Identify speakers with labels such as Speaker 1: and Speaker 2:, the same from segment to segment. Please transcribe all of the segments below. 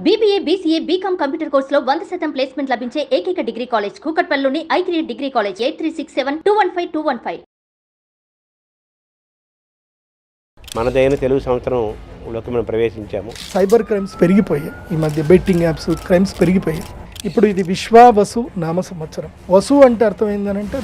Speaker 1: BBA, BCA, BCom computer కోర్సులో 100% placement లభించే ఏకైక డిగ్రీ కాలేజ్ కూకట్పల్లిలోని i3 డిగ్రీ కాలేజ్ 8367215215.
Speaker 2: మనదైన తెలుగు సంవత్సరంలోకి మనం ప్రవేశించాము.
Speaker 3: సైబర్ క్రైమ్స్ పెరిగిపోయాయి. ఈ మధ్య బెట్టింగ్ యాప్స్ క్రైమ్స్ పెరిగిపోయాయి. ఇప్పుడు ఇది విశ్వావసు నామ సంవత్సరం. వసు అంటే అర్థం ఏంటంటే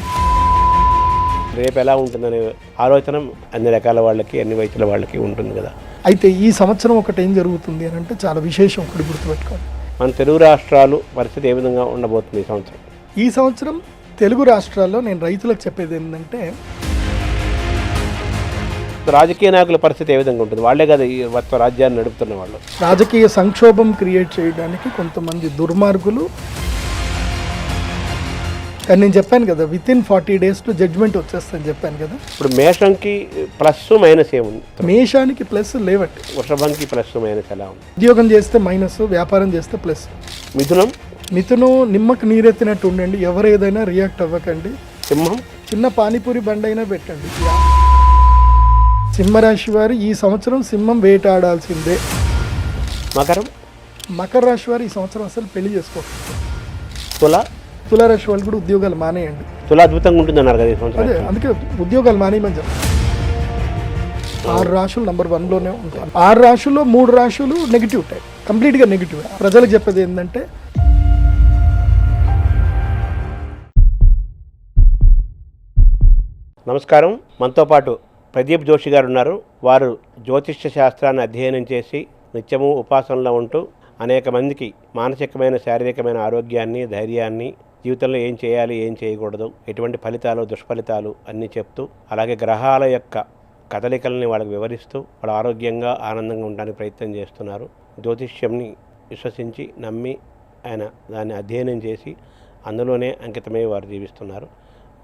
Speaker 2: రేపు ఎలా ఉంటుందనే ఆలోచన అన్ని రకాల వాళ్ళకి, అన్ని వయసుల వాళ్ళకి ఉంటుంది కదా.
Speaker 3: అయితే ఈ సంవత్సరం ఒకటి ఏం జరుగుతుంది అని అంటే చాలా విశేషం. ఒకటి గుర్తుపెట్టుకోండి,
Speaker 2: మన తెలుగు రాష్ట్రాలు పరిస్థితి ఏ విధంగా ఉండబోతుంది ఈ సంవత్సరం?
Speaker 3: ఈ సంవత్సరం తెలుగు రాష్ట్రాల్లో నేను రైతులకు చెప్పేది ఏంటంటే
Speaker 2: రాజకీయ నాయకుల పరిస్థితి ఏ విధంగా ఉంటుంది? వాళ్ళే కదా ఈ మొత్తం రాజ్యాన్ని నడుపుతున్న వాళ్ళు.
Speaker 3: రాజకీయ సంక్షోభం క్రియేట్ చేయడానికి కొంతమంది దుర్మార్గులు, కానీ నేను చెప్పాను కదా వితిన్ 40 days జడ్జ్మెంట్ వచ్చేస్తుందని చెప్పాను కదా.
Speaker 2: ఇప్పుడు మేషంకి ప్లస్ మైనస్ ఏముంది?
Speaker 3: మేషానికి ప్లస్ లేవట్టి,
Speaker 2: వృషభంకి ప్లస్ మైనస్ ఎలా ఉంది?
Speaker 3: ఉద్యోగం చేస్తే మైనస్, వ్యాపారం చేస్తే ప్లస్. మిథునం నిమ్మకు నీరెత్తినట్టు ఉండండి, ఎవరు ఏదైనా రియాక్ట్ అవ్వకండి.
Speaker 2: సింహం
Speaker 3: చిన్న పానీపూరి బండి అయినా పెట్టండి. సింహరాశి వారు ఈ సంవత్సరం సింహం వేటాడాల్సిందే. మకర రాశి వారు ఈ సంవత్సరం అసలు పెళ్లి చేసుకోవాలి. తులారాశి వాళ్ళు కూడా ఉద్యోగాలు మానేయండి.
Speaker 2: తులా అద్భుతంగా ఉంటుంది అన్నారు కదా ఈ సంవత్సరం.
Speaker 3: అదే అందుకే ఉద్యోగాలు మానేయమని చెప్పారు. 6 రాశులు నంబర్ 1లోనే ఉంటాయి. 6 రాశుల్లో 3 రాశులు నెగిటివ్ టైప్, కంప్లీట్గా నెగిటివ్. ప్రజలకు చెప్పేది ఏంటంటే
Speaker 2: నమస్కారం. మనతో పాటు ప్రదీప్ జోషి గారు ఉన్నారు. వారు జ్యోతిష్య శాస్త్రాన్ని అధ్యయనం చేసి నిత్యము ఉపాసనలో ఉంటూ అనేక మందికి మానసికమైన, శారీరకమైన ఆరోగ్యాన్ని, ధైర్యాన్ని, జీవితంలో ఏం చేయాలి, ఏం చేయకూడదు, ఎటువంటి ఫలితాలు, దుష్ఫలితాలు అన్నీ చెప్తూ, అలాగే గ్రహాల యొక్క కదలికల్ని వాళ్ళకి వివరిస్తూ వాళ్ళు ఆరోగ్యంగా, ఆనందంగా ఉండడానికి ప్రయత్నం చేస్తున్నారు. జ్యోతిష్యంని విశ్వసించి, నమ్మి ఆయన దాన్ని అధ్యయనం చేసి అందులోనే అంకితమై వారు జీవిస్తున్నారు.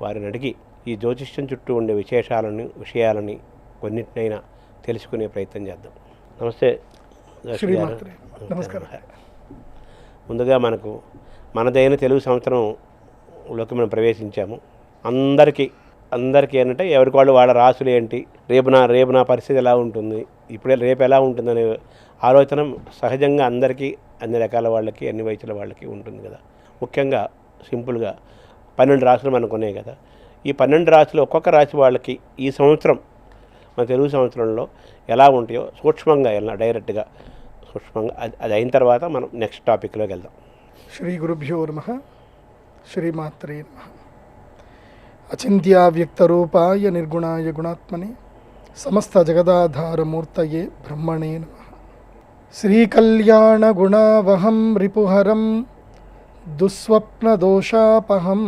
Speaker 2: వారిని అడిగి ఈ జ్యోతిష్యం చుట్టూ ఉండే విషయాలని కొన్నిటినైనా తెలుసుకునే ప్రయత్నం చేద్దాం. నమస్తే
Speaker 3: నమస్కారం.
Speaker 2: ముందుగా మనదైన తెలుగు సంవత్సరంలోకి మనం ప్రవేశించాము. అందరికీ ఏంటంటే ఎవరికి వాళ్ళ రాసులు ఏంటి, రేపు నా పరిస్థితి ఎలా ఉంటుంది, రేపు ఎలా ఉంటుందనే ఆలోచన సహజంగా అందరికీ, అన్ని రకాల వాళ్ళకి, అన్ని వయసుల వాళ్ళకి ఉంటుంది కదా. ముఖ్యంగా సింపుల్గా 12 రాసులు మనకు ఉన్నాయి కదా. ఈ 12 రాశులు ఒక్కొక్క రాశి వాళ్ళకి ఈ సంవత్సరం, మన తెలుగు సంవత్సరంలో ఎలా ఉంటాయో సూక్ష్మంగా డైరెక్ట్గా సూక్ష్మంగా అది అయిన తర్వాత మనం నెక్స్ట్ టాపిక్లోకి వెళ్దాం.
Speaker 3: శ్రీ గురుభ్యో నమః. శ్రీమాత్రే నమః. అచింత్యావ్యక్తరూపాయ నిర్గుణాయ గుణాత్మనే సమస్త జగదాధారమూర్తయే బ్రహ్మణే నమః. శ్రీకళ్యాణగుణావహం రిపుహరం దుస్వప్నదోషాపహం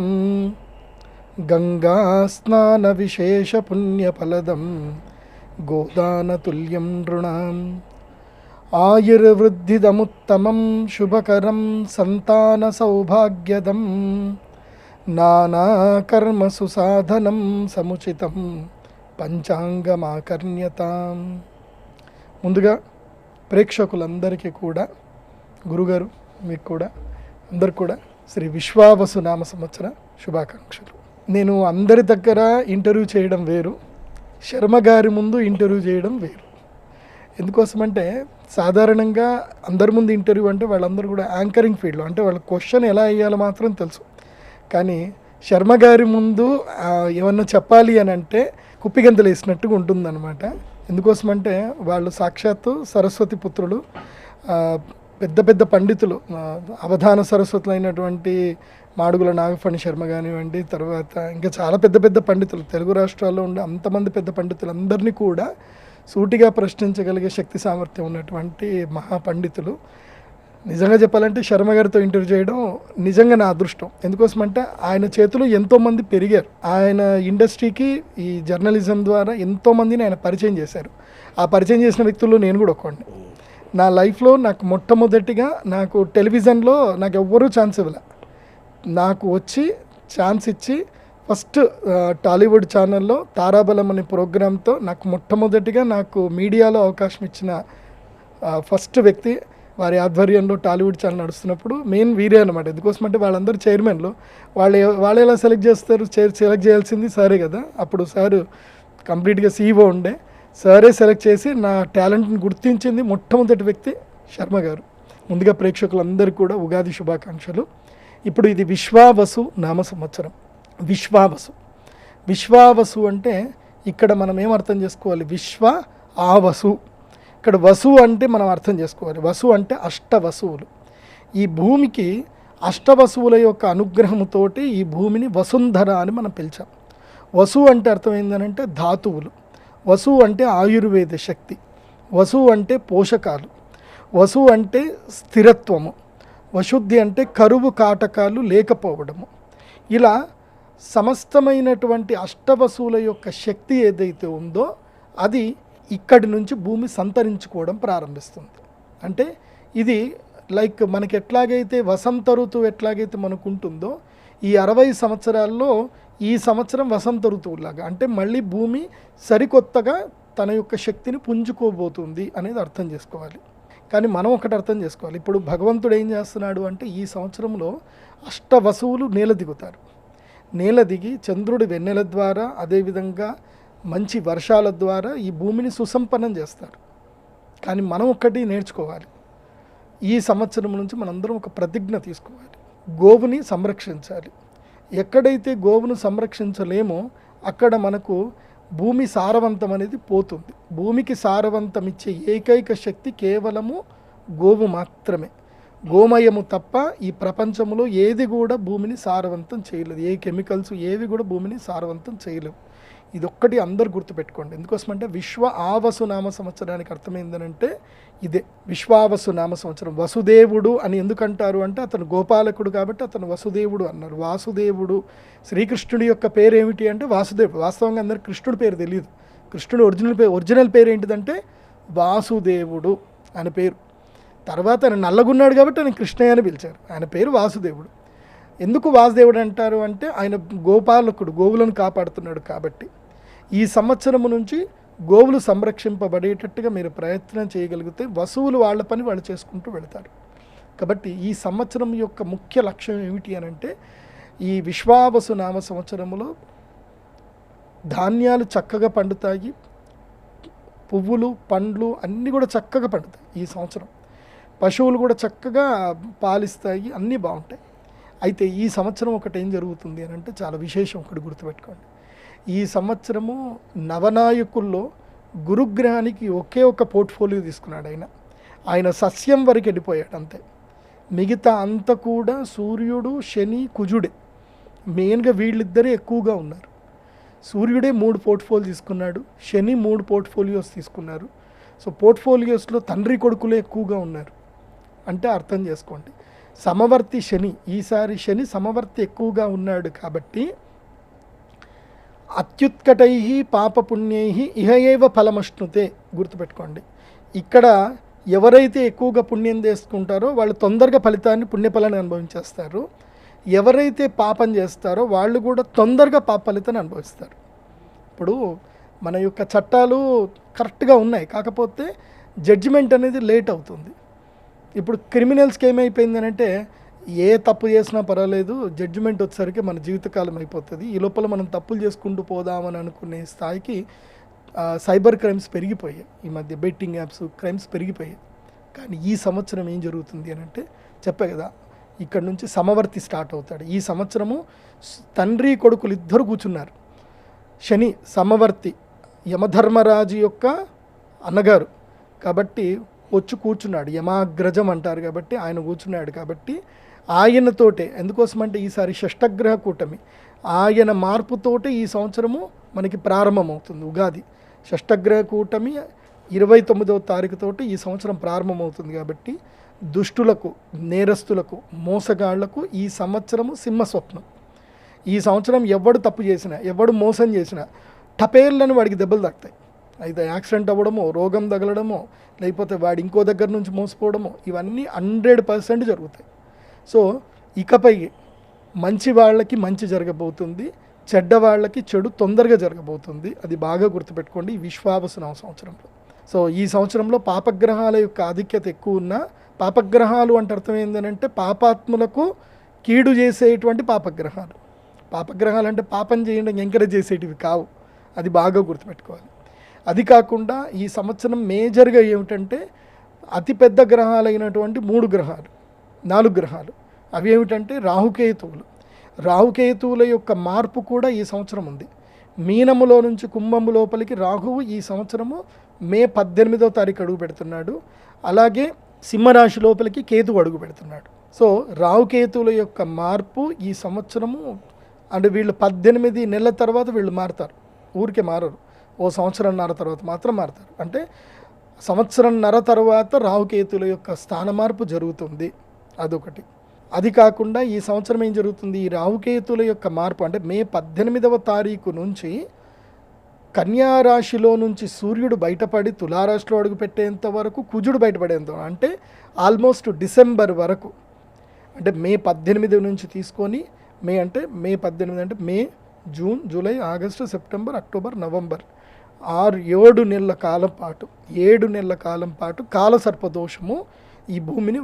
Speaker 3: గంగాస్నాన విశేష పుణ్యఫలదం గోదానతుల్యం నృణాం. ఆయుర్వృద్ధిదముత్తమం శుభకరం సంతాన సౌభాగ్యదం నానాకర్మసు సాధనం సముచితం పంచాంగమాకర్ణ్యతాం. ముందుగా ప్రేక్షకులందరికీ కూడా, గురుగారు మీకు కూడా, అందరు కూడా శ్రీ విశ్వావసు నామ సంవత్సర శుభాకాంక్షలు. నేను అందరి దగ్గర ఇంటర్వ్యూ చేయడం వేరు, శర్మ గారి ముందు ఇంటర్వ్యూ చేయడం వేరు. ఎందుకోసమంటే సాధారణంగా అందరి ముందు ఇంటర్వ్యూ అంటే వాళ్ళందరూ కూడా యాంకరింగ్ ఫీల్డ్లో, అంటే వాళ్ళ క్వశ్చన్ ఎలా వేయాలో మాత్రం తెలుసు. కానీ శర్మ గారి ముందు ఏమన్నా చెప్పాలి అని అంటే కుప్పిగంతలు వేసినట్టుగా ఉంటుందన్నమాట. ఎందుకోసమంటే వాళ్ళు సాక్షాత్తు సరస్వతి పుత్రులు, పెద్ద పెద్ద పండితులు, అవధాన సరస్వతులు అయినటువంటి మాడుగుల నాగఫణి శర్మ కానివ్వండి, తర్వాత ఇంకా చాలా పెద్ద పెద్ద పండితులు, తెలుగు రాష్ట్రాల్లో ఉండే అంతమంది పెద్ద పండితులందరినీ కూడా సూటిగా ప్రశ్నించగలిగే శక్తి సామర్థ్యం ఉన్నటువంటి మహాపండితులు. నిజంగా చెప్పాలంటే శర్మ గారితో ఇంటర్వ్యూ చేయడం నిజంగా నా అదృష్టం. ఎందుకోసమంటే ఆయన చేతులు ఎంతోమంది పెరిగారు. ఆయన ఇండస్ట్రీకి ఈ జర్నలిజం ద్వారా ఎంతోమందిని ఆయన పరిచయం చేశారు. ఆ పరిచయం చేసిన వ్యక్తుల్లో నేను కూడా ఒకడిని. నా లైఫ్లో నాకు మొట్టమొదటిగా నాకు టెలివిజన్లో నాకు ఎవ్వరూ ఛాన్స్ ఇవ్వలే. నాకు వచ్చి ఛాన్స్ ఇచ్చి ఫస్ట్ టాలీవుడ్ ఛానల్లో తారాబలం అనే ప్రోగ్రాంతో నాకు మొట్టమొదటిగా నాకు మీడియాలో అవకాశం ఇచ్చిన ఫస్ట్ వ్యక్తి. వారి ఆధ్వర్యంలో టాలీవుడ్ ఛానల్ నడుస్తున్నప్పుడు మెయిన్ వీరే అనమాట. ఎందుకోసమంటే వాళ్ళందరూ చైర్మన్లు, వాళ్ళు ఎలా సెలెక్ట్ చేస్తారు, సెలెక్ట్ చేయాల్సింది సారే కదా. అప్పుడు సారు కంప్లీట్గా CEO ఉండే, సారే సెలెక్ట్ చేసి నా టాలెంట్ని గుర్తించింది మొట్టమొదటి వ్యక్తి శర్మ గారు. ముందుగా ప్రేక్షకులందరికీ కూడా ఉగాది శుభాకాంక్షలు. ఇప్పుడు ఇది విశ్వావసు నామ సంవత్సరం. విశ్వావసు అంటే ఇక్కడ మనం ఏం అర్థం చేసుకోవాలి? విశ్వ ఆవసు. ఇక్కడ వసు అంటే మనం అర్థం చేసుకోవాలి. వసు అంటే అష్టవసువులు. ఈ భూమికి అష్టవసువుల యొక్క అనుగ్రహముతోటి ఈ భూమిని వసుంధర అని మనం పిలిచాం. వసు అంటే అర్థం ఏంటంటే ధాతువులు, వసు అంటే ఆయుర్వేద శక్తి, వసు అంటే పోషకాలు, వసు అంటే స్థిరత్వము, వశుద్ధి అంటే కరువు కాటకాలు లేకపోవడము. ఇలా సమస్తమైనటువంటి అష్టవసువుల యొక్క శక్తి ఏదైతే ఉందో అది ఇక్కడి నుంచి భూమి సంతరించుకోవడం ప్రారంభిస్తుంది. అంటే ఇది లైక్ మనకి ఎట్లాగైతే వసంత ఋతువు ఎట్లాగైతే మనకు ఉంటుందో ఈ 60 సంవత్సరాల్లో ఈ సంవత్సరం వసంత ఋతువులాగా, అంటే మళ్ళీ భూమి సరికొత్తగా తన యొక్క శక్తిని పుంజుకోబోతుంది అనేది అర్థం చేసుకోవాలి. కానీ మనం ఒకటి అర్థం చేసుకోవాలి. ఇప్పుడు భగవంతుడు ఏం చేస్తున్నాడు అంటే ఈ సంవత్సరంలో అష్టవసువులు నేల దిగుతారు. నేల దిగి చంద్రుడి వెన్నెల ద్వారా, అదేవిధంగా మంచి వర్షాల ద్వారా ఈ భూమిని సుసంపన్నం చేస్తారు. కానీ మనం ఒక్కటి నేర్చుకోవాలి. ఈ సంవత్సరం నుంచి మనందరం ఒక ప్రతిజ్ఞ తీసుకోవాలి. గోవుని సంరక్షించాలి. ఎక్కడైతే గోవును సంరక్షించలేమో అక్కడ మనకు భూమి సారవంతం అనేది పోతుంది. భూమికి సారవంతం ఇచ్చే ఏకైక శక్తి కేవలము గోవు మాత్రమే. గోమయము తప్ప ఈ ప్రపంచంలో ఏది కూడా భూమిని సారవంతం చేయలేదు. ఏ కెమికల్స్ ఏవి కూడా భూమిని సారవంతం చేయలేవు. ఇదొక్కటి అందరు గుర్తుపెట్టుకోండి. ఎందుకోసమంటే విశ్వ ఆవసు నామ సంవత్సరానికి అర్థమైందనంటే ఇదే విశ్వావసు నామ సంవత్సరం. వసుదేవుడు అని ఎందుకంటారు అంటే అతను గోపాలకుడు కాబట్టి అతను వసుదేవుడు అన్నారు. వాసుదేవుడు, శ్రీకృష్ణుడి యొక్క పేరు ఏమిటి అంటే వాసుదేవుడు. వాస్తవంగా అందరికి కృష్ణుడి పేరు తెలియదు. కృష్ణుడు ఒరిజినల్ పేరు ఏంటిదంటే వాసుదేవుడు అని పేరు. తర్వాత ఆయన నల్లగున్నాడు కాబట్టి ఆయన కృష్ణయ్య అని పిలిచారు. ఆయన పేరు వాసుదేవుడు. ఎందుకు వాసుదేవుడు అంటారు అంటే ఆయన గోపాలకుడు, గోవులను కాపాడుతున్నాడు కాబట్టి. ఈ సంవత్సరం నుంచి గోవులు సంరక్షింపబడేటట్టుగా మీరు ప్రయత్నం చేయగలిగితే వసువులు వాళ్ళ పని వాళ్ళు చేసుకుంటూ వెళతారు. కాబట్టి ఈ సంవత్సరం యొక్క ముఖ్య లక్ష్యం ఏమిటి అని అంటే ఈ విశ్వావసు నామ సంవత్సరంలో ధాన్యాలు చక్కగా పండుతాయి, పువ్వులు పండ్లు అన్నీ కూడా చక్కగా పండుతాయి ఈ సంవత్సరం. పశువులు కూడా చక్కగా పాలిస్తాయి, అన్నీ బాగుంటాయి. అయితే ఈ సంవత్సరం ఒకటి ఏం జరుగుతుంది అని అంటే చాలా విశేషం, ఒకటి గుర్తుపెట్టుకోండి. ఈ సంవత్సరము నవనాయకుల్లో గురుగ్రహానికి ఒకే ఒక పోర్ట్ఫోలియో తీసుకున్నాడు. ఆయన సస్యం వరకు వెళ్ళిపోయాడు అంతే. మిగతా అంతా కూడా సూర్యుడు, శని, కుజుడే మెయిన్గా వీళ్ళిద్దరే ఎక్కువగా ఉన్నారు. సూర్యుడే 3 పోర్ట్ఫోలియో తీసుకున్నాడు, శని 3 పోర్ట్ఫోలియోస్ తీసుకున్నారు. సో పోర్ట్ఫోలియోస్లో తండ్రి కొడుకులే ఎక్కువగా ఉన్నారు. అంటే అర్థం చేసుకోండి, సమవర్తి శని, ఈసారి శని సమవర్తి ఎక్కువగా ఉన్నాడు కాబట్టి అత్యుత్కటై పాపపుణ్యై ఇహ ఏవ ఫలమశ్నుతే. గుర్తుపెట్టుకోండి, ఇక్కడ ఎవరైతే ఎక్కువగా పుణ్యం చేసుకుంటారో వాళ్ళు తొందరగా ఫలితాన్ని, పుణ్యఫలాన్ని అనుభవించేస్తారు. ఎవరైతే పాపం చేస్తారో వాళ్ళు కూడా తొందరగా పాప ఫలితాన్ని అనుభవిస్తారు. ఇప్పుడు మన యొక్క చట్టాలు కరెక్ట్గా ఉన్నాయి, కాకపోతే జడ్జిమెంట్ అనేది లేట్ అవుతుంది. ఇప్పుడు క్రిమినల్స్కి ఏమైపోయింది అంటే ఏ తప్పు చేసినా పర్వాలేదు, జడ్జిమెంట్ వచ్చేసరికి మన జీవితకాలం అయిపోతుంది. ఈ లోపల మనం తప్పులు చేసుకుంటూ పోదామని అనుకునే స్థాయికి సైబర్ క్రైమ్స్ పెరిగిపోయాయి. ఈ మధ్య బెట్టింగ్ యాప్స్ క్రైమ్స్ పెరిగిపోయాయి. కానీ ఈ సంవత్సరం ఏం జరుగుతుంది అని అంటే చెప్పే కదా, ఇక్కడ నుంచి సమవర్తి స్టార్ట్ అవుతాడు. ఈ సంవత్సరము తండ్రి కొడుకులు ఇద్దరు కూర్చున్నారు. శని సమవర్తి, యమధర్మరాజు యొక్క అన్నగారు కాబట్టి వచ్చి కూర్చున్నాడు. యమాగ్రజం అంటారు కాబట్టి ఆయన కూర్చున్నాడు. కాబట్టి ఆయనతోటే, ఎందుకోసమంటే ఈసారి షష్టగ్రహ కూటమి, ఆయన మార్పుతోటే ఈ సంవత్సరము మనకి ప్రారంభమవుతుంది. ఉగాది షష్టగ్రహ కూటమి 29వ తారీఖుతోటి ఈ సంవత్సరం ప్రారంభమవుతుంది. కాబట్టి దుష్టులకు, నేరస్తులకు, మోసగాళ్లకు ఈ సంవత్సరము సింహస్వప్నం. ఈ సంవత్సరం ఎవడు తప్పు చేసినా, ఎవడు మోసం చేసినా టపేళ్ళని వాడికి దెబ్బలు తాకుతాయి. అయితే యాక్సిడెంట్ అవ్వడమో, రోగం తగలడమో, లేకపోతే వాడు ఇంకో దగ్గర నుంచి మోసపోవడమో, ఇవన్నీ 100% జరుగుతాయి. సో ఇకపై మంచి వాళ్ళకి మంచి జరగబోతుంది, చెడ్డ వాళ్ళకి చెడు తొందరగా జరగబోతుంది. అది బాగా గుర్తుపెట్టుకోండి ఈ విశ్వావసు నామ సంవత్సరంలో. సో ఈ సంవత్సరంలో పాపగ్రహాల యొక్క ఆధిక్యత ఎక్కువ ఉన్న, పాపగ్రహాలు అంటే అర్థం ఏంటంటే పాపాత్ములకు కీడు చేసేటువంటి పాపగ్రహాలు. పాపగ్రహాలు అంటే పాపం చేయడం ఎంకరేజ్ చేసేటివి కావు, అది బాగా గుర్తుపెట్టుకోవాలి. అది కాకుండా ఈ సంవత్సరం మేజర్గా ఏమిటంటే అతిపెద్ద గ్రహాలైనటువంటి 4 గ్రహాలు అవి ఏమిటంటే రాహుకేతువులు. రాహుకేతువుల యొక్క మార్పు కూడా ఈ సంవత్సరం ఉంది. మీనములో నుంచి కుంభము లోపలికి రాహువు ఈ సంవత్సరము మే 18వ తారీఖు అడుగు పెడుతున్నాడు. అలాగే సింహరాశి లోపలికి కేతువు అడుగు పెడుతున్నాడు. సో రాహుకేతువుల యొక్క మార్పు ఈ సంవత్సరము అంటే వీళ్ళు 18 నెలల తర్వాత వీళ్ళు మారుతారు, ఊరికే మారరు. ఓ సంవత్సరంన్నర తర్వాత మాత్రం మారుతారు. అంటే సంవత్సరంన్నర తర్వాత రాహుకేతువుల యొక్క స్థాన మార్పు జరుగుతుంది. అదొకటి. అది కాకుండా ఈ సంవత్సరం ఏం జరుగుతుంది, ఈ రాహుకేతువుల యొక్క మార్పు అంటే మే 18వ తారీఖు నుంచి కన్యా రాశిలో నుంచి సూర్యుడు బయటపడి తులారాశిలో అడుగుపెట్టేంత వరకు కుజుడు బయటపడేంత అంటే ఆల్మోస్ట్ డిసెంబర్ వరకు, అంటే మే 18 నుంచి తీసుకొని మే 18 అంటే May, June, July, August, September, October, November 7 నెలల కాలం పాటు 7 నెలల కాలం పాటు కాలసర్పదోషము ఈ భూమిని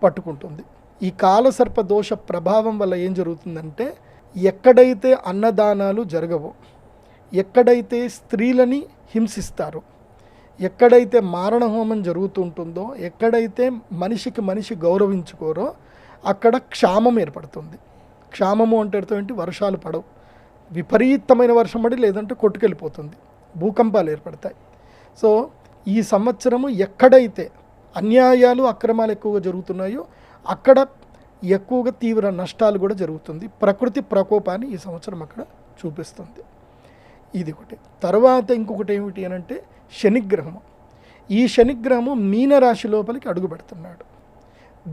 Speaker 3: పట్టుకుంటుంది. ఈ కాలసర్పదోష ప్రభావం వల్ల ఏం జరుగుతుందంటే ఎక్కడైతే అన్నదానాలు జరగవో, ఎక్కడైతే స్త్రీలని హింసిస్తారో, ఎక్కడైతే మారణ హోమం జరుగుతుంటుందో, ఎక్కడైతే మనిషికి మనిషి గౌరవించుకోరో అక్కడ క్షామం ఏర్పడుతుంది. క్షామము అంటే అర్థం ఏంటి, వర్షాలు పడవు, విపరీతమైన వర్షం పడి లేదంటే కొట్టుకెళ్ళిపోతుంది, భూకంపాలు ఏర్పడతాయి. సో ఈ సంవత్సరము ఎక్కడైతే అన్యాయాలు అక్రమాలు ఎక్కువగా జరుగుతున్నాయో అక్కడ ఎక్కువగా తీవ్ర నష్టాలు కూడా జరుగుతుంది. ప్రకృతి ప్రకోపాన్ని ఈ సంవత్సరం అక్కడ చూపిస్తుంది. ఇది ఒకటి. తర్వాత ఇంకొకటి ఏమిటి అని అంటే శనిగ్రహము. ఈ శనిగ్రహము మీనరాశి లోపలికి అడుగు పెడుతున్నాడు.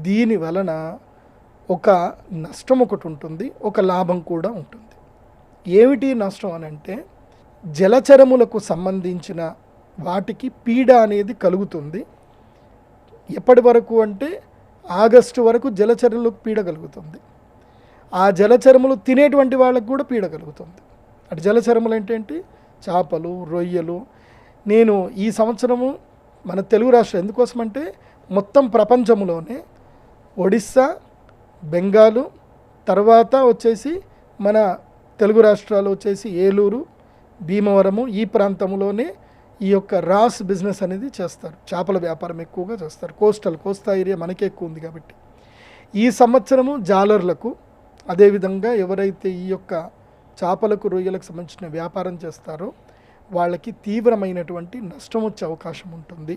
Speaker 3: దీని వలన ఒక నష్టం ఒకటి ఉంటుంది, ఒక లాభం కూడా ఉంటుంది. ఏమిటి నష్టం అని అంటే జలచరములకు సంబంధించిన వాటికి పీడ అనేది కలుగుతుంది. ఎప్పటి వరకు అంటే ఆగస్టు వరకు జలచరములకు పీడ కలుగుతుంది. ఆ జలచరములు తినేటువంటి వాళ్ళకు కూడా పీడ కలుగుతుంది. అటు జలచరములు ఏంటంటే చేపలు, రొయ్యలు. నేను ఈ సంవత్సరము మన తెలుగు రాష్ట్రం ఎందుకోసమంటే మొత్తం ప్రపంచంలోనే ఒడిస్సా, బెంగాలు, తర్వాత వచ్చేసి మన తెలుగు రాష్ట్రాలు వచ్చేసి ఏలూరు, భీమవరము, ఈ ప్రాంతంలోనే ఈ యొక్క రాస్ బిజినెస్ అనేది చేస్తారు. చేపల వ్యాపారం ఎక్కువగా చేస్తారు. కోస్తా ఏరియా మనకే ఎక్కువ ఉంది కాబట్టి. ఈ సంవత్సరము జాలర్లకు, అదేవిధంగా ఎవరైతే ఈ యొక్క చేపలకు, రొయ్యలకు సంబంధించిన వ్యాపారం చేస్తారో వాళ్ళకి తీవ్రమైనటువంటి నష్టం వచ్చే అవకాశం ఉంటుంది.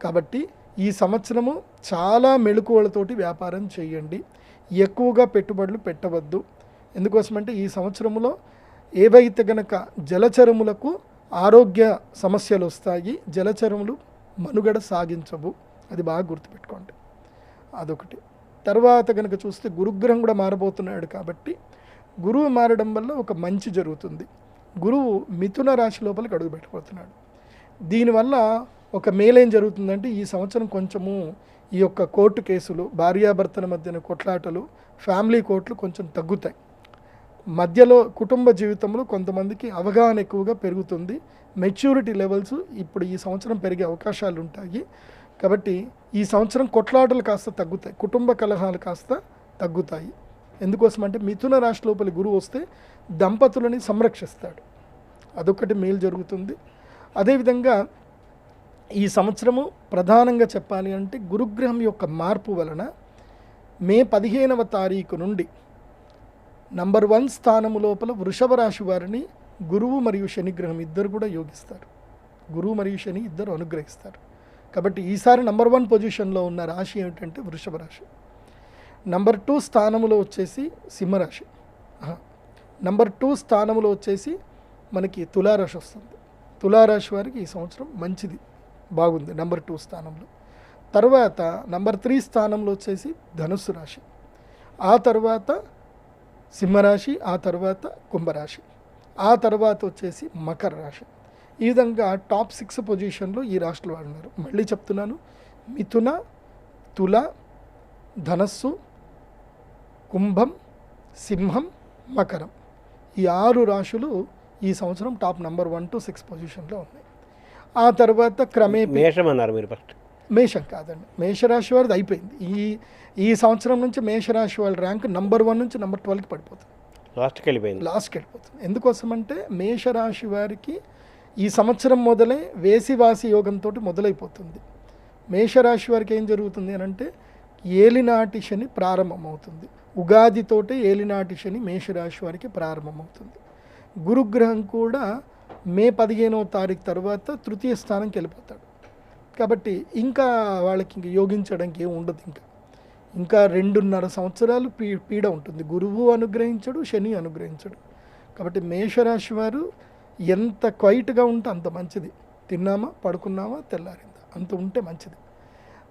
Speaker 3: కాబట్టి ఈ సంవత్సరము చాలా మెళకువలతోటి వ్యాపారం చేయండి. ఎక్కువగా పెట్టుబడులు పెట్టవద్దు. ఎందుకోసమంటే ఈ సంవత్సరంలో ఏవైతే గనక జలచరములకు ఆరోగ్య సమస్యలు వస్తాయి, జలచరములు మనుగడ సాగించవు. అది బాగా గుర్తుపెట్టుకోండి. అదొకటి. తర్వాత కనుక చూస్తే గురుగ్రహం కూడా మారబోతున్నాడు కాబట్టి గురువు మారడం వల్ల ఒక మంచి జరుగుతుంది. గురువు మిథున రాశి లోపలికి అడుగు పెట్టబోతున్నాడు. దీనివల్ల ఒక మేలేం జరుగుతుందంటే ఈ సంవత్సరం కొంచెము ఈ యొక్క కోర్టు కేసులు, భార్యాభర్తల మధ్యన కొట్లాటలు, ఫ్యామిలీ కోర్టులు కొంచెం తగ్గుతాయి. మధ్యలో కుటుంబ జీవితంలో కొంతమందికి అవగాహన ఎక్కువగా పెరుగుతుంది. మెచ్యూరిటీ లెవెల్స్ ఇప్పుడు ఈ సంవత్సరం పెరిగే అవకాశాలు ఉంటాయి. కాబట్టి ఈ సంవత్సరం కొట్లాటలు కాస్త తగ్గుతాయి, కుటుంబ కలహాలు కాస్త తగ్గుతాయి. ఎందుకోసమంటే మిథున రాశి లోపలి గురువు వస్తే దంపతులని సంరక్షిస్తాడు. అదొకటి మేలు జరుగుతుంది. అదేవిధంగా ఈ సంవత్సరము ప్రధానంగా చెప్పాలి అంటే గురుగ్రహం యొక్క మార్పు వలన మే 15వ తారీఖు నుండి నంబర్ 1 స్థానము లోపల వృషభ రాశి వారిని గురువు మరియు శనిగ్రహం ఇద్దరు కూడా యోగిస్తారు. గురువు మరియు శని ఇద్దరు అనుగ్రహిస్తారు. కాబట్టి ఈసారి నంబర్ 1 పొజిషన్లో ఉన్న రాశి ఏమిటంటే వృషభ రాశి. నంబర్ 2 స్థానములో వచ్చేసి సింహరాశి. నంబర్ 2 స్థానములో వచ్చేసి మనకి తులారాశి వస్తుంది. తులారాశి వారికి ఈ సంవత్సరం మంచిది, బాగుంది నంబర్ 2 స్థానంలో. తర్వాత నంబర్ 3 స్థానంలో వచ్చేసి ధనుస్సు రాశి, ఆ తర్వాత సింహరాశి, ఆ తర్వాత కుంభరాశి, ఆ తర్వాత వచ్చేసి మకర రాశి. ఈ విధంగా టాప్ 6 పొజిషన్లో ఈ రాశులు వారు ఉన్నారు. మళ్ళీ చెప్తున్నాను, మిథున, తుల, ధనస్సు, కుంభం, సింహం, మకరం, ఈ 6 రాశులు ఈ సంవత్సరం టాప్ నంబర్ 1 to 6 పొజిషన్లో ఉన్నాయి. ఆ తర్వాత క్రమేపీ
Speaker 2: మేషం అన్నారు మీరు ఫస్ట్.
Speaker 3: మేషం కాదండి, మేషరాశి వారిది అయిపోయింది. ఈ సంవత్సరం నుంచి మేషరాశి వాళ్ళ ర్యాంక్ నంబర్ 1 నుంచి నంబర్ 12కి పడిపోతుంది, లాస్ట్కి వెళ్ళిపోతుంది. ఎందుకోసమంటే మేషరాశి వారికి ఈ సంవత్సరం మొదలై వేసివాసి యోగంతో మొదలైపోతుంది. మేషరాశి వారికి ఏం జరుగుతుంది అని అంటే ఏలినాటి శని ప్రారంభమవుతుంది. ఉగాదితోటే ఏలినాటి శని మేషరాశి వారికి ప్రారంభమవుతుంది. గురుగ్రహం కూడా మే 15వ తారీఖు తర్వాత తృతీయ స్థానంకి వెళ్ళిపోతాడు. కాబట్టి ఇంకా వాళ్ళకి ఇంక యోగించడానికి ఏం ఉండదు. ఇంకా 2.5 సంవత్సరాలు పీడ ఉంటుంది. గురువు అనుగ్రహించడు, శని అనుగ్రహించడు. కాబట్టి మేషరాశి వారు ఎంత క్వైట్గా ఉంటే అంత మంచిది. తిన్నామా, పడుకున్నామా, తెల్లారిందా, అంత ఉంటే మంచిది.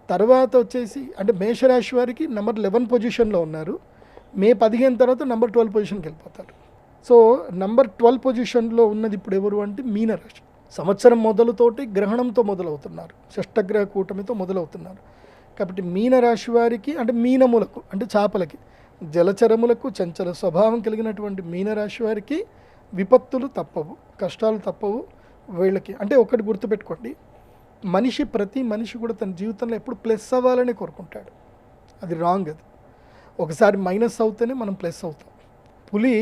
Speaker 3: తర్వాత వచ్చేసి అంటే మేషరాశి వారికి నెంబర్ 11 పొజిషన్లో ఉన్నారు. మే 15 తర్వాత నెంబర్ 12 పొజిషన్కి వెళ్ళిపోతారు. సో నెంబర్ 12 పొజిషన్లో ఉన్నది ఇప్పుడు ఎవరు అంటే మీనరాశి. సంవత్సరం మొదలుతోటి గ్రహణంతో మొదలవుతున్నారు, షష్టగ్రహ కూటమితో మొదలవుతున్నారు. కాబట్టి మీనరాశి వారికి అంటే మీనములకు అంటే చేపలకి, జలచరములకు చంచల స్వభావం కలిగినటువంటి మీనరాశి వారికి విపత్తులు తప్పవు, కష్టాలు తప్పవు. వీళ్ళకి అంటే ఒకటి గుర్తుపెట్టుకోండి, ప్రతి మనిషి కూడా తన జీవితంలో ఎప్పుడు ప్లస్ అవ్వాలని కోరుకుంటాడు. అది రాంగ్. అది ఒకసారి మైనస్ అవుతేనే మనం ప్లస్ అవుతాం. పులి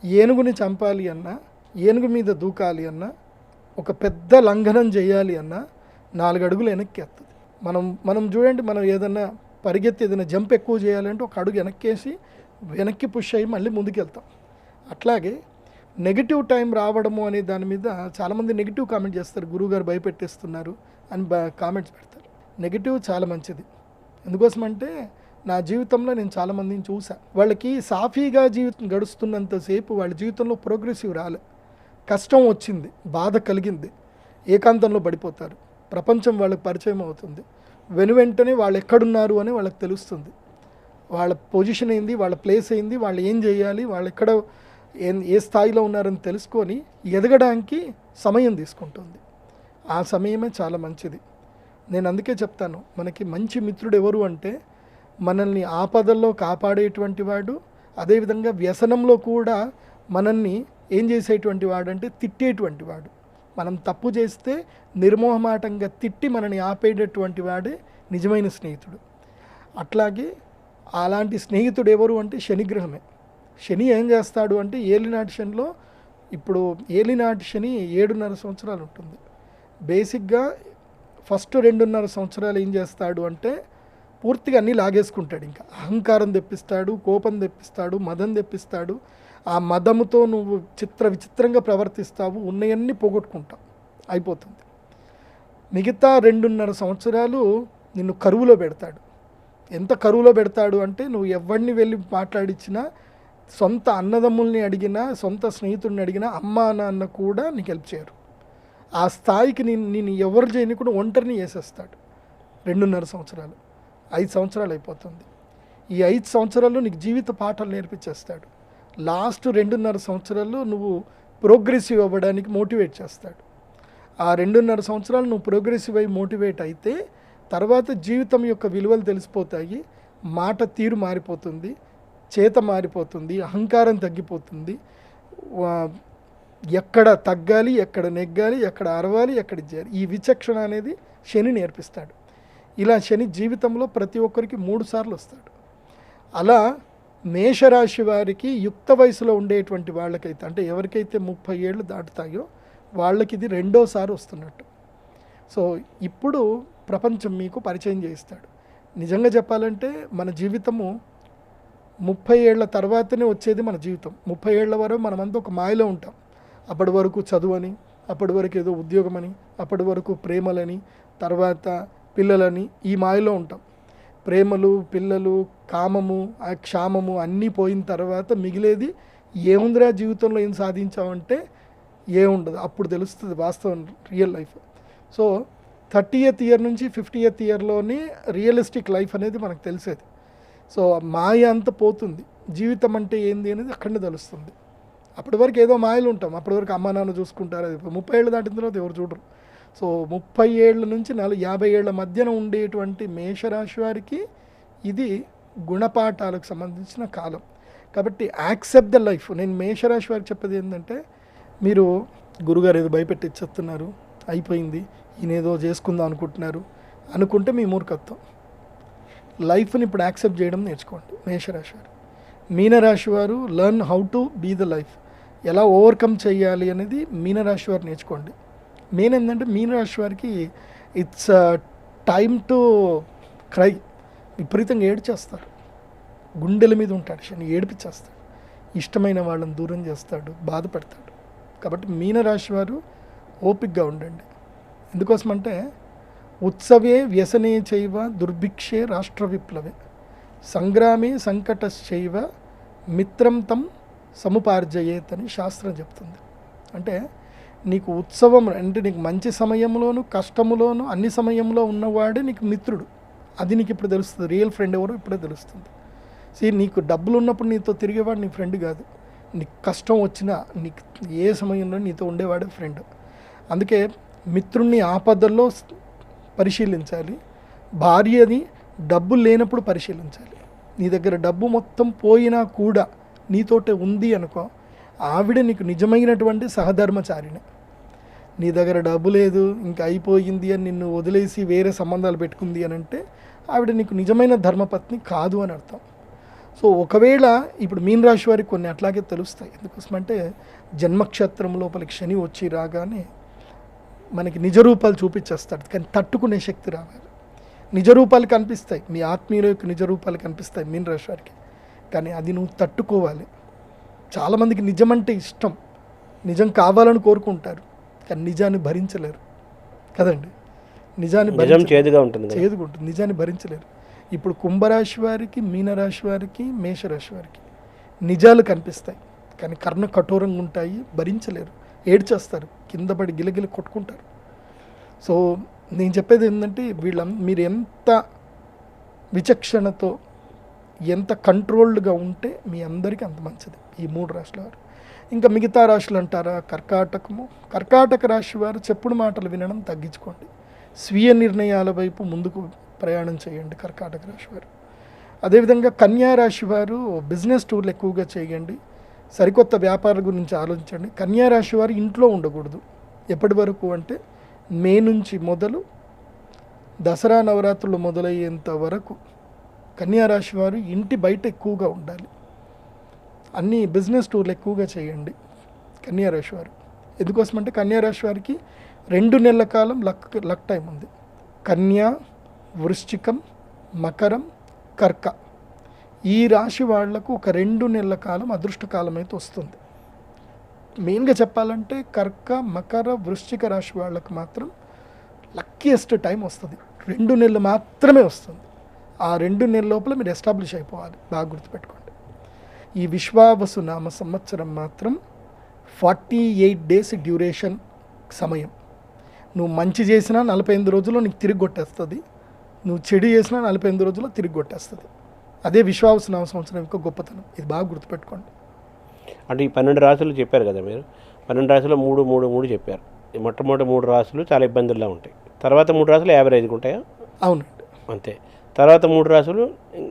Speaker 3: ఏనుగుని చంపాలి అన్నా, ఏనుగు మీద దూకాలి అన్నా, ఒక పెద్ద లంఘనం చేయాలి అన్నా 4 అడుగులు వెనక్కి ఎత్తది. మనం చూడండి, మనం ఏదన్నా పరిగెత్తి ఏదైనా జంప్ ఎక్కువ చేయాలంటే ఒక అడుగు వెనక్కి పుష్ అయ్యి మళ్ళీ ముందుకు వెళ్తాం. అట్లాగే నెగిటివ్ టైం రావడము అనే దాని మీద చాలామంది నెగిటివ్ కామెంట్ చేస్తారు, గురువుగారు భయపెట్టేస్తున్నారు అని కామెంట్స్ పెడతారు. నెగిటివ్ చాలా మంచిది. ఎందుకోసమంటే నా జీవితంలో నేను చాలామందిని చూసా, వాళ్ళకి సాఫీగా జీవితం గడుస్తున్నంతసేపు వాళ్ళ జీవితంలో ప్రోగ్రెసివ్ రాలే. కష్టం వచ్చింది, బాధ కలిగింది, ఏకాంతంలో పడిపోతారు. ప్రపంచం వాళ్ళకి పరిచయం అవుతుంది. వెనువెంటనే వాళ్ళు ఎక్కడున్నారు అని వాళ్ళకి తెలుస్తుంది. వాళ్ళ పొజిషన్ ఏంది, వాళ్ళ ప్లేస్ ఏంది, వాళ్ళు ఏం చేయాలి, వాళ్ళు ఎక్కడ ఏ స్థాయిలో ఉన్నారని తెలుసుకొని ఎదగడానికి సమయం తీసుకుంటుంది. ఆ సమయమే చాలా మంచిది. నేను అందుకే చెప్తాను, మనకి మంచి మిత్రుడు ఎవరు అంటే మనల్ని ఆపదల్లో కాపాడేటువంటి వాడు, అదేవిధంగా వ్యసనంలో కూడా మనల్ని ఏం చేసేటువంటి వాడు అంటే తిట్టేటువంటి వాడు. మనం తప్పు చేస్తే నిర్మోహమాటంగా తిట్టి మనని ఆపేటటువంటి వాడే నిజమైన స్నేహితుడు. అట్లాగే అలాంటి స్నేహితుడు ఎవరు అంటే శనిగ్రహమే. శని ఏం చేస్తాడు అంటే ఏలినాటి శనిలో ఇప్పుడు ఏలినాటి శని 7.5 సంవత్సరాలు ఉంటుంది. బేసిక్గా ఫస్ట్ 2.5 సంవత్సరాలు ఏం చేస్తాడు అంటే పూర్తిగా అన్నీ లాగేసుకుంటాడు. ఇంకా అహంకారం తెప్పిస్తాడు, కోపం తెప్పిస్తాడు, మదం తెప్పిస్తాడు. ఆ మదముతో నువ్వు విచిత్రంగా ప్రవర్తిస్తావు, ఉన్నవన్నీ పోగొట్టుకుంటావు, అయిపోతుంది. మిగతా 2.5 సంవత్సరాలు నిన్ను కరువులో పెడతాడు. ఎంత కరువులో పెడతాడు అంటే నువ్వు ఎవరిని వెళ్ళి మాట్లాడించినా, సొంత అన్నదమ్ముల్ని అడిగినా, సొంత స్నేహితుడిని అడిగినా, అమ్మా నాన్న కూడా నీకు హెల్ప్ చేయరు. ఆ స్థాయికి నేను ఎవరు చేయని కూడా ఒంటరిని చేసేస్తాడు. 2.5 సంవత్సరాలు, 5 సంవత్సరాలు అయిపోతుంది. ఈ 5 సంవత్సరాల్లో నీకు జీవిత పాఠాలు నేర్పించేస్తాడు. లాస్ట్ 2.5 సంవత్సరాల్లో నువ్వు ప్రోగ్రెసివ్ అవ్వడానికి మోటివేట్ చేస్తాడు. ఆ 2.5 సంవత్సరాలు నువ్వు ప్రోగ్రెసివ్ అయ్యి మోటివేట్ అయితే తర్వాత జీవితం యొక్క విలువలు తెలిసిపోతాయి, మాట తీరు మారిపోతుంది, చేత మారిపోతుంది, అహంకారం తగ్గిపోతుంది. ఎక్కడ తగ్గాలి, ఎక్కడ నెగ్గాలి, ఎక్కడ అరవాలి, ఎక్కడ చేయాలి, ఈ విచక్షణ అనేది శని నేర్పిస్తాడు. ఇలా శని జీవితంలో ప్రతి ఒక్కరికి 3 సార్లు వస్తాడు. అలా మేషరాశి వారికి యుక్త వయసులో ఉండేటువంటి వాళ్ళకైతే అంటే ఎవరికైతే 30 ఏళ్ళు దాటుతాయో వాళ్ళకి ఇది 2వ వస్తున్నట్టు. సో ఇప్పుడు ప్రపంచం మీకు పరిచయం చేయిస్తాడు. నిజంగా చెప్పాలంటే మన జీవితము 30 ఏళ్ల తర్వాతనే వచ్చేది మన జీవితం. 30 ఏళ్ల వరకు మనమంతా ఒక మాయలో ఉంటాం. అప్పటి వరకు చదువని, అప్పటి వరకు ఏదో ఉద్యోగమని, అప్పటి వరకు ప్రేమలని, తర్వాత పిల్లలని, ఈ మాయలో ఉంటాం. ప్రేమలు, పిల్లలు, కామము, ఆ క్షామము అన్నీ పోయిన తర్వాత మిగిలేది ఏముందిరా జీవితంలో ఏం సాధించామంటే ఏముండదు. అప్పుడు తెలుస్తుంది వాస్తవం, real life. So 30th year నుంచి 50th ఇయర్లోనే రియలిస్టిక్ లైఫ్ అనేది మనకు తెలిసేది. సో మాయ అంత పోతుంది, జీవితం అంటే ఏంది అనేది అక్కడనే తెలుస్తుంది. అప్పటి వరకు ఏదో మాయలు ఉంటాం, అప్పటి వరకు అమ్మా నాన్న చూసుకుంటారు. అది 30 ఏళ్ళు దాటిన తర్వాత ఎవరు చూడరు. సో 30 ఏళ్ళ నుంచి 50 ఏళ్ల మధ్యన ఉండేటువంటి మేషరాశి వారికి ఇది గుణపాఠాలకు సంబంధించిన కాలం. కాబట్టి యాక్సెప్ట్ ద లైఫ్. నేను మేషరాశి వారికి చెప్పేది ఏంటంటే, మీరు గురుగారు ఏదో భయపెట్టి చెప్తున్నారు, అయిపోయింది, ఈయన ఏదో చేసుకుందాం అనుకుంటే మీ మూర్ఖత్వం. లైఫ్ని ఇప్పుడు యాక్సెప్ట్ చేయడం నేర్చుకోండి మేషరాశి వారు. మీనరాశి వారు learn how to be the life, ఎలా ఓవర్కమ్ చేయాలి అనేది మీనరాశి వారు నేర్చుకోండి. మెయిన్ ఏంటంటే మీనరాశి వారికి ఇట్స్ టైమ్ టు క్రై, విపరీతంగా ఏడ్చేస్తారు. గుండెల మీద ఉంటాడు శని, ఏడిపించేస్తాడు. ఇష్టమైన వాళ్ళని దూరం చేస్తాడు, బాధపడతాడు. కాబట్టి మీనరాశి వారు ఓపికగా ఉండండి. ఎందుకోసమంటే ఉత్సవే వ్యసనే చైవ దుర్భిక్షే రాష్ట్ర విప్లవే సంగ్రామే సంకటశ్చైవ మిత్రం తం సముపార్జయేత్ అని శాస్త్రం చెప్తుంది. అంటే నీకు ఉత్సవం అంటే నీకు మంచి సమయంలోను కష్టములోను అన్ని సమయంలో ఉన్నవాడే నీకు మిత్రుడు. అది నీకు ఇప్పుడు తెలుస్తుంది. రియల్ ఫ్రెండ్ ఎవరో ఇప్పుడే తెలుస్తుంది. నీకు డబ్బులు ఉన్నప్పుడు నీతో తిరిగేవాడు నీ ఫ్రెండ్ కాదు. నీకు కష్టం వచ్చినా నీకు ఏ సమయంలో నీతో ఉండేవాడే ఫ్రెండ్. అందుకే మిత్రుణ్ణి ఆపదల్లో పరిశీలించాలి, భార్యని డబ్బు లేనప్పుడు పరిశీలించాలి. నీ దగ్గర డబ్బు మొత్తం పోయినా కూడా నీతోటే ఉంది అనుకో, ఆవిడ నీకు నిజమైనటువంటి సహధర్మచారిణి. నీ దగ్గర డబ్బు లేదు ఇంకా అయిపోయింది అని నిన్ను వదిలేసి వేరే సంబంధాలు పెట్టుకుంది అని అంటే ఆవిడ నీకు నిజమైన ధర్మపత్ని కాదు అని అర్థం. సో ఒకవేళ ఇప్పుడు మీన రాశి వారికి కొన్ని అట్లాగే తెలుస్తాయి. ఎందుకోసమంటే జన్మక్షేత్రం లోపలికి శని వచ్చి రాగానే మనకి నిజరూపాలు చూపించేస్తాడు. కానీ తట్టుకునే శక్తి రావాలి. నిజరూపాలు కనిపిస్తాయి, మీ ఆత్మీయుల యొక్క నిజరూపాలు కనిపిస్తాయి మీన రాశి వారికి. కానీ అది నువ్వు తట్టుకోవాలి. చాలామందికి నిజం అంటే ఇష్టం, నిజం కావాలని కోరుకుంటారు, కానీ నిజాన్ని భరించలేరు కదండి. నిజాన్ని
Speaker 2: చేదుగా ఉంటుంది,
Speaker 3: నిజాన్ని భరించలేరు. ఇప్పుడు కుంభరాశి వారికి, మీనరాశి వారికి, మేషరాశి వారికి నిజాలు కనిపిస్తాయి, కానీ కర్ణ కఠోరంగా ఉంటాయి, భరించలేరు, ఏడ్చేస్తారు, కింద పడి గిలగిల కొట్టుకుంటారు. సో నేను చెప్పేది ఏంటంటే మీరు ఎంత విచక్షణతో ఎంత కంట్రోల్డ్గా ఉంటే మీ అందరికీ అంత మంచిది ఈ 3 రాశుల వారు. ఇంకా మిగతా రాశులు అంటారా, కర్కాటక రాశి వారు చెప్పుడు మాటలు వినడం తగ్గించుకోండి. స్వీయ నిర్ణయాల వైపు ముందుకు ప్రయాణం చేయండి కర్కాటక రాశి వారు. అదేవిధంగా కన్యా రాశి వారు బిజినెస్ టూర్లు ఎక్కువగా చేయండి, సరికొత్త వ్యాపారాల గురించి ఆలోచించండి. కన్యా రాశి వారు ఇంట్లో ఉండకూడదు. ఎప్పటి వరకు అంటే మే నుంచి మొదలు దసరా నవరాత్రులు మొదలయ్యేంత వరకు కన్యా రాశి వారు ఇంటి బయట ఎక్కువగా ఉండాలి. అన్ని బిజినెస్ టూర్లు ఎక్కువగా చేయండి కన్యా రాశి వారు. ఎందుకోసమంటే కన్యా రాశి వారికి 2 నెలల కాలం లక్ టైం ఉంది. కన్యా, వృశ్చికం, మకరం, కర్క ఈ రాశి వాళ్లకు ఒక 2 నెలల కాలం అదృష్టకాలం అయితే వస్తుంది. మెయిన్గా చెప్పాలంటే కర్క, మకర, వృశ్చిక రాశి వాళ్ళకు మాత్రం లక్కీయెస్ట్ టైం వస్తుంది. 2 నెలలు మాత్రమే వస్తుంది. ఆ 2 నెలల లోపల మీరు ఎస్టాబ్లిష్ అయిపోవాలి. బాగా గుర్తుపెట్టుకోండి. ఈ విశ్వావసు నామ సంవత్సరం మాత్రం 48 డేస్ డ్యూరేషన్ సమయం. నువ్వు మంచి చేసినా 48 రోజుల్లో నీకు తిరిగి కొట్టేస్తుంది, నువ్వు చెడు చేసినా 48 రోజుల్లో తిరిగి కొట్టేస్తుంది. అదే విశ్వావసు నామ సంవత్సరం యొక్క గొప్పతనం. ఇది బాగా గుర్తుపెట్టుకోండి.
Speaker 2: అంటే ఈ 12 రాశులు చెప్పారు కదా మీరు, 12 రాశులు 3 చెప్పారు. ఈ మొట్టమొదటి 3 రాశులు చాలా ఇబ్బందుల్లో ఉంటాయి, తర్వాత 3 రాశులు యావరేజ్గా ఉంటాయా?
Speaker 3: అవునండి,
Speaker 2: అంతే. తర్వాత 3 రాశులు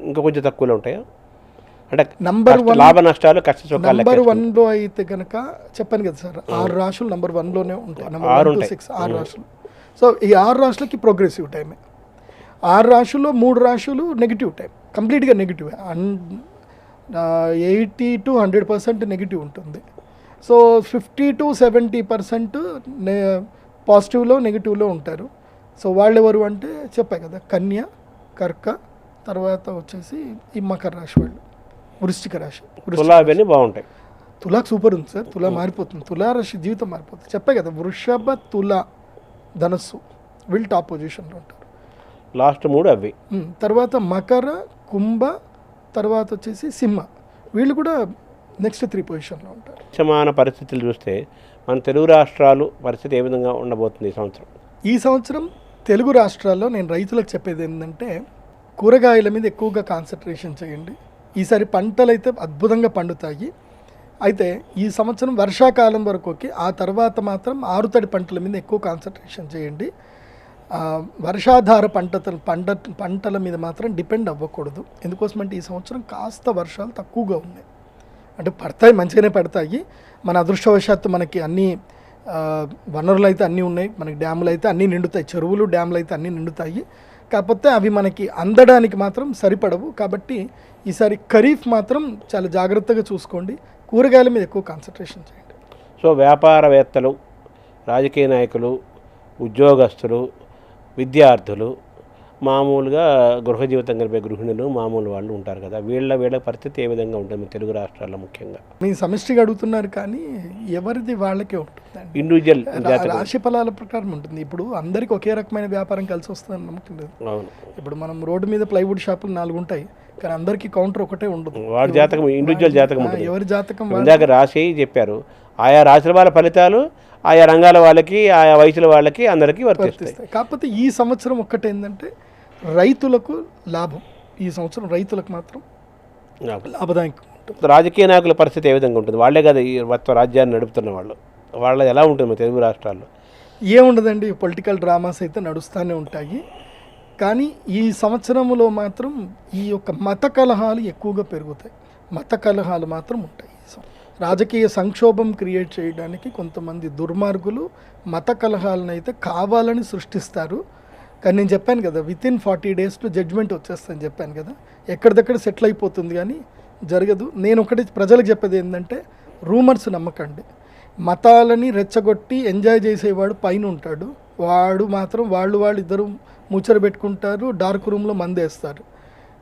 Speaker 2: ఇంకా కొంచెం తక్కువలో ఉంటాయా? అంటే
Speaker 3: నంబర్ 1
Speaker 2: లాభ నష్టాలు కష్ట సుఖాలు
Speaker 3: నంబర్ 1లో అయితే కనుక చెప్పాను కదా సార్, 6 రాశులు నంబర్ 1లోనే ఉంటాయి. నంబర్ 1 to 6 6 రాశులు. సో ఈ 6 రాశులకి ప్రోగ్రెసివ్ టైమే. 6 రాశుల్లో 3 రాశులు నెగిటివ్ టైం, కంప్లీట్గా నెగిటివ్. 80 to 100% నెగిటివ్ ఉంటుంది. సో 50 to 70% పాజిటివ్లో నెగిటివ్లో ఉంటారు. సో వాళ్ళు ఎవరు అంటే చెప్పాయి కదా, కన్య, కర్క, తర్వాత వచ్చేసి ఈ మకర రాశి వాళ్ళు, వృశ్చిక రాశి.
Speaker 2: అవన్నీ బాగుంటాయి.
Speaker 3: తులాకు సూపర్ ఉంది సార్, తులా మారిపోతుంది, తులా రాశి జీవితం మారిపోతుంది. చెప్పాయి కదా, వృషభ, తుల, ధనస్సు వీళ్ళు టాప్ పొజిషన్లో ఉంటారు.
Speaker 2: లాస్ట్ 3 అవి.
Speaker 3: తర్వాత మకర, కుంభ, తర్వాత వచ్చేసి సింహ వీళ్ళు కూడా నెక్స్ట్ 3 పొజిషన్లో ఉంటారు.
Speaker 2: సమాన పరిస్థితులు చూస్తే మన తెలుగు రాష్ట్రాలు పరిస్థితి ఏ విధంగా ఉండబోతుంది ఈ సంవత్సరం?
Speaker 3: ఈ సంవత్సరం తెలుగు రాష్ట్రాల్లో నేను రైతులకు చెప్పేది ఏంటంటే, కూరగాయల మీద ఎక్కువగా కాన్సన్ట్రేషన్ చేయండి. ఈసారి పంటలు అయితే అద్భుతంగా పండుతాయి. అయితే ఈ సంవత్సరం వర్షాకాలం వరకు ఆ తర్వాత మాత్రం ఆరుతడి పంటల మీద ఎక్కువ కాన్సన్ట్రేషన్ చేయండి. వర్షాధార పంటల మీద మాత్రం డిపెండ్ అవ్వకూడదు. ఎందుకోసమంటే ఈ సంవత్సరం కాస్త వర్షాలు తక్కువగా ఉన్నాయి. అంటే పడతాయి, మంచిగానే పడతాయి. మన అదృష్టవశాత్తు మనకి అన్ని వనరులు అయితే అన్నీ ఉన్నాయి, మనకి డ్యాములు అయితే అన్నీ నిండుతాయి, చెరువులు డ్యాములు అయితే అన్నీ నిండుతాయి. కాకపోతే అవి మనకి అందడానికి మాత్రం సరిపడవు. కాబట్టి ఈసారి ఖరీఫ్ మాత్రం చాలా జాగ్రత్తగా చూసుకోండి, కూరగాయల మీద ఎక్కువ కాన్సన్ట్రేషన్ చేయండి.
Speaker 2: సో వ్యాపారవేత్తలు, రాజకీయ నాయకులు, ఉద్యోగస్తులు, విద్యార్థులు మామూలుగా గృహ జీవితం గడిపే గృహిణులు మామూలు వాళ్ళు ఉంటారు కదా, వీళ్ళ పరిస్థితి ఏ విధంగా ఉంటుంది తెలుగు రాష్ట్రాల్లో ముఖ్యంగా?
Speaker 3: మీ సమిష్టిగా అడుగుతున్నారు కానీ ఎవరిది వాళ్ళకే ఉంటుందండి.
Speaker 2: ఇండివిజువల్
Speaker 3: రాశి ఫలాల ప్రకారం ఉంటుంది. ఇప్పుడు అందరికీ ఒకే రకమైన వ్యాపారం కలిసి వస్తుందని నమ్మకం లేదు.
Speaker 2: అవును,
Speaker 3: ఇప్పుడు మనం రోడ్డు మీద ప్లైవుడ్ షాపులు 4 ఉంటాయి కానీ అందరికీ కౌంటర్ ఒకటే ఉండదు.
Speaker 2: వాడి జాతకం ఇండివిజువల్ జాతకం ఉంటుంది.
Speaker 3: ఎవరి జాతకం
Speaker 2: ఇందాక రాశి చెప్పారు, ఆయా రాశుల వాళ్ళ ఫలితాలు ఆయా రంగాల వాళ్ళకి ఆయా వయసుల వాళ్ళకి అందరికీ వర్తిస్తాయి.
Speaker 3: కాకపోతే ఈ సంవత్సరం ఒక్కటేందంటే రైతులకు లాభం. ఈ సంవత్సరం రైతులకు మాత్రం లాభదాయకం ఉంటుంది.
Speaker 2: రాజకీయ నాయకుల పరిస్థితి ఏ విధంగా ఉంటుంది? వాళ్ళే కదా ఈ మొత్తం రాజ్యాన్ని నడుపుతున్న వాళ్ళు, వాళ్ళది ఎలా ఉంటుంది మన తెలుగు రాష్ట్రాల్లో?
Speaker 3: ఏముండదండి, పొలిటికల్ డ్రామాస్ అయితే నడుస్తూనే ఉంటాయి. కానీ ఈ సంవత్సరంలో మాత్రం ఈ యొక్క మత కలహాలు ఎక్కువగా పెరుగుతాయి. మత కలహాలు మాత్రం ఉంటాయి. రాజకీయ సంక్షోభం క్రియేట్ చేయడానికి కొంతమంది దుర్మార్గులు మత కలహాలను అయితే కావాలని సృష్టిస్తారు. కానీ నేను చెప్పాను కదా, వితిన్ 40 days జడ్జ్మెంట్ వచ్చేస్తుందని చెప్పాను కదా, ఎక్కడిదక్కడ సెటిల్ అయిపోతుంది కానీ జరగదు. నేను ఒకటి ప్రజలకు చెప్పేది ఏంటంటే, రూమర్స్ నమ్మకండి. మతాలని రెచ్చగొట్టి ఎంజాయ్ చేసేవాడు పైన ఉంటాడు, వాడు మాత్రం వాళ్ళు ఇద్దరు ముచ్చట పెట్టుకుంటారు, డార్క్ రూమ్లో మందేస్తారు,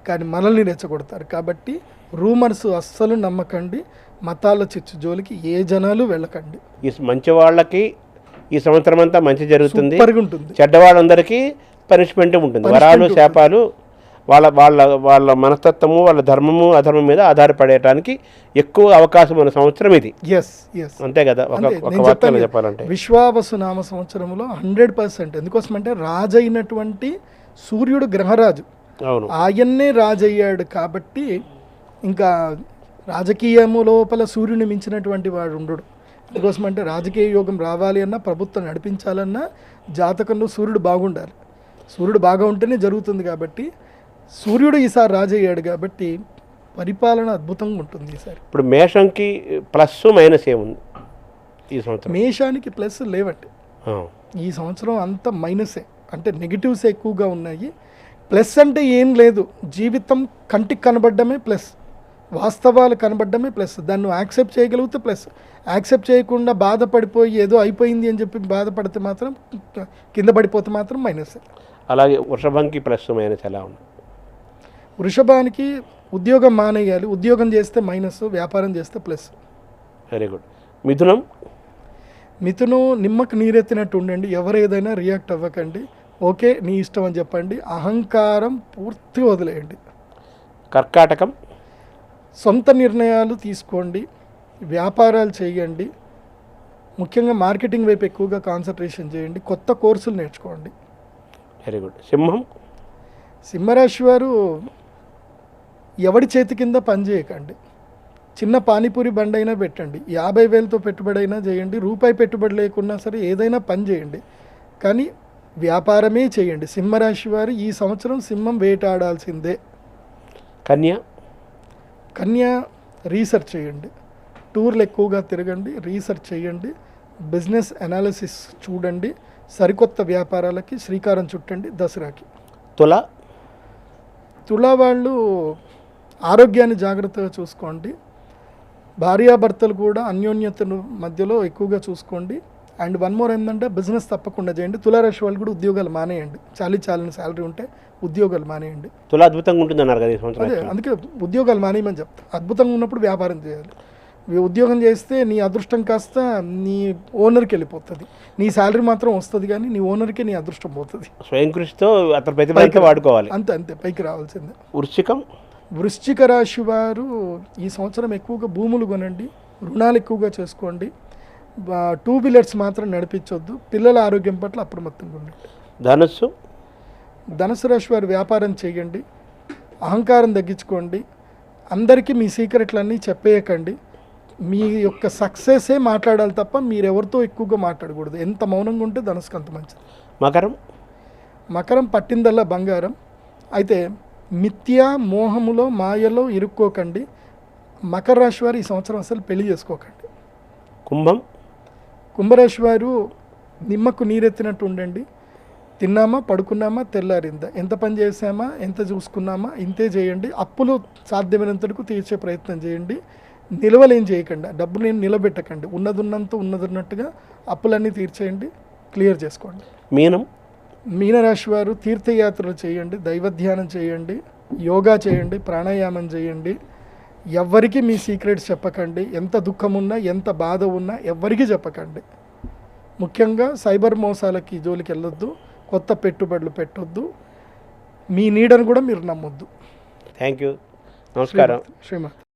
Speaker 3: కానీ మనల్ని రెచ్చగొడతారు. కాబట్టి రూమర్స్ అస్సలు నమ్మకండి. మతాల చిచ్చు జోలికి ఏ జనాలు వెళ్ళకండి.
Speaker 2: ఈ మంచి వాళ్ళకి ఈ సంవత్సరం అంతా మంచి జరుగుతుంది,
Speaker 3: ఉంటుంది.
Speaker 2: చెడ్డవాళ్ళందరికీ పనిష్మెంట్ ఉంటుంది. వరాలు శాపాలు వాళ్ళ వాళ్ళ వాళ్ళ మనస్తత్వము వాళ్ళ ధర్మము అధర్మం మీద ఆధారపడటానికి ఎక్కువ అవకాశం ఉన్న సంవత్సరం ఇది. అంతే కదా, ఒక వాక్యంలో చెప్పాలంటే
Speaker 3: విశ్వావసు నామ సంవత్సరంలో 100%. ఎందుకోసమంటే రాజైనటువంటి సూర్యుడు గ్రహరాజు,
Speaker 2: అవును,
Speaker 3: ఆయన్నే రాజయ్యాడు. కాబట్టి ఇంకా రాజకీయము లోపల సూర్యుని మించినటువంటి వాడు ఉండడు. అందుకోసమంటే రాజకీయ యోగం రావాలి అన్నా, ప్రభుత్వం నడిపించాలన్నా జాతకంలో సూర్యుడు బాగుండాలి. సూర్యుడు బాగా ఉంటేనే జరుగుతుంది. కాబట్టి సూర్యుడు ఈసారి రాజయ్యాడు కాబట్టి పరిపాలన అద్భుతంగా ఉంటుంది ఈసారి.
Speaker 2: ఇప్పుడు మేషంకి ప్లస్ మైనస్ ఏముంది ఈ సంవత్సరం?
Speaker 3: మేషానికి ప్లస్ లేవండి, ఈ సంవత్సరం అంతా మైనసే. అంటే నెగిటివ్స్ ఎక్కువగా ఉన్నాయి. ప్లస్ అంటే ఏం లేదు, జీవితం కంటికి కనబడ్డమే ప్లస్, వాస్తవాలు కనబడ్డమే ప్లస్. దాన్ని యాక్సెప్ట్ చేయగలిగితే ప్లస్, యాక్సెప్ట్ చేయకుండా బాధపడిపోయి ఏదో అయిపోయింది అని చెప్పి బాధపడితే మాత్రం, కింద పడిపోతే మాత్రం మైనస్.
Speaker 2: అలాగే వృషభంకి ప్లస్ మైనస్ ఎలా ఉంది?
Speaker 3: వృషభానికి ఉద్యోగం మానేయాలి, ఉద్యోగం చేస్తే మైనస్, వ్యాపారం చేస్తే ప్లస్.
Speaker 2: Very good. మిథునం?
Speaker 3: మిథునం నిమ్మకు నీరెత్తినట్టు ఉండండి, ఎవరు ఏదైనా రియాక్ట్ అవ్వకండి, ఓకే నీ ఇష్టం అని చెప్పండి. అహంకారం పూర్తి వదిలేయండి.
Speaker 2: కర్కాటకం?
Speaker 3: సొంత నిర్ణయాలు తీసుకోండి, వ్యాపారాలు చేయండి, ముఖ్యంగా మార్కెటింగ్ వైపు ఎక్కువగా కాన్సన్ట్రేషన్ చేయండి, కొత్త కోర్సులు నేర్చుకోండి.
Speaker 2: Very good. సింహం?
Speaker 3: సింహరాశి వారు ఎవడి చేతి కింద పని చేయకండి. చిన్న పానీపూరి బండి అయినా పెట్టండి, 50,000తో పెట్టుబడి అయినా చేయండి, రూపాయి పెట్టుబడి లేకున్నా సరే ఏదైనా పని చేయండి, కానీ వ్యాపారమే చేయండి. సింహరాశి వారు ఈ సంవత్సరం సింహం వేటాడాల్సిందే.
Speaker 2: కన్య?
Speaker 3: కన్య రీసెర్చ్ చేయండి, టూర్లు ఎక్కువగా తిరగండి, రీసెర్చ్ చేయండి, బిజినెస్ అనాలిసిస్ చూడండి, సరికొత్త వ్యాపారాలకి శ్రీకారం చుట్టండి దసరాకి.
Speaker 2: తుల?
Speaker 3: తుల వాళ్ళు ఆరోగ్యాన్ని జాగ్రత్తగా చూసుకోండి, భార్యాభర్తలు కూడా అన్యోన్యతను మధ్యలో ఎక్కువగా చూసుకోండి. అండ్ వన్ మోర్ ఏంటంటే బిజినెస్ తప్పకుండా చేయండి. తులారాశి వాళ్ళు కూడా ఉద్యోగాలు మానేయండి, చాలని శాలరీ ఉంటే ఉద్యోగాలు మానేయండి.
Speaker 2: తుల అద్భుతంగా ఉంటుంది అన్నారు కదా ఈ సంవత్సరం.
Speaker 3: అదే అందుకే ఉద్యోగాలు మానేయమని చెప్తా. అద్భుతంగా ఉన్నప్పుడు వ్యాపారం చేయాలి. ఉద్యోగం చేస్తే నీ అదృష్టం కాస్త నీ ఓనర్కి వెళ్ళిపోతుంది, నీ శాలరీ మాత్రం వస్తుంది కానీ నీ ఓనర్కి నీ అదృష్టం పోతుంది.
Speaker 2: స్వయం కృషితో అతని ప్రతిభ వాడుకోవాలి,
Speaker 3: అంతే పైకి రావాల్సిందే.
Speaker 2: వృశ్చికం?
Speaker 3: వృశ్చిక రాశి వారు ఈ సంవత్సరం ఎక్కువగా భూములు కొనండి, రుణాలు ఎక్కువగా చేసుకోండి, 2 వీలర్స్ మాత్రం నడిపించొద్దు, పిల్లల ఆరోగ్యం పట్ల అప్రమత్తంగా ఉండండి.
Speaker 2: ధనుస్సు?
Speaker 3: ధనుసు రాశి వారు వ్యాపారం చేయండి, అహంకారం తగ్గించుకోండి, అందరికీ మీ సీక్రెట్లన్నీ చెప్పేయకండి, మీ యొక్క సక్సెసే మాట్లాడాలి తప్ప మీరెవరితో ఎక్కువగా మాట్లాడకూడదు. ఎంత మౌనంగా ఉంటే ధనుసుకు అంత మంచిది.
Speaker 2: మకరం?
Speaker 3: మకరం పట్టిందల్లా బంగారం. అయితే మిథ్యా మోహములో మాయలో ఇరుక్కోకండి. మకర రాశి వారు ఈ సంవత్సరం అసలు పెళ్లి చేసుకోకండి.
Speaker 2: కుంభం?
Speaker 3: కుంభరాశి వారు నిమ్మకు నీరెత్తినట్టు ఉండండి, తిన్నామా పడుకున్నామా తెల్లారిందా, ఎంత పని చేసామా ఎంత చూసుకున్నామా ఇంతే చేయండి. అప్పులు సాధ్యమైనంతకు తీర్చే ప్రయత్నం చేయండి, నిల్వలేం చేయకండి, డబ్బు నేను నిలబెట్టకండి, ఉన్నదున్నంత ఉన్నదున్నట్టుగా అప్పులన్నీ తీర్చేయండి, క్లియర్ చేసుకోండి.
Speaker 2: మీనం?
Speaker 3: మీనరాశి వారు తీర్థయాత్రలు చేయండి, దైవధ్యానం చేయండి, యోగా చేయండి, ప్రాణాయామం చేయండి. ఎవ్వరికి మీ సీక్రెట్స్ చెప్పకండి. ఎంత దుఃఖం ఉన్నా, ఎంత బాధ ఉన్నా ఎవ్వరికి చెప్పకండి. ముఖ్యంగా సైబర్ మోసాలకి జోలికి వెళ్ళొద్దు, కొత్త పెట్టుబడులు పెట్టొద్దు, మీ నీడను కూడా మీరు నమ్మొద్దు.
Speaker 2: Thank you. నమస్కారం.
Speaker 3: శ్రీమాన్.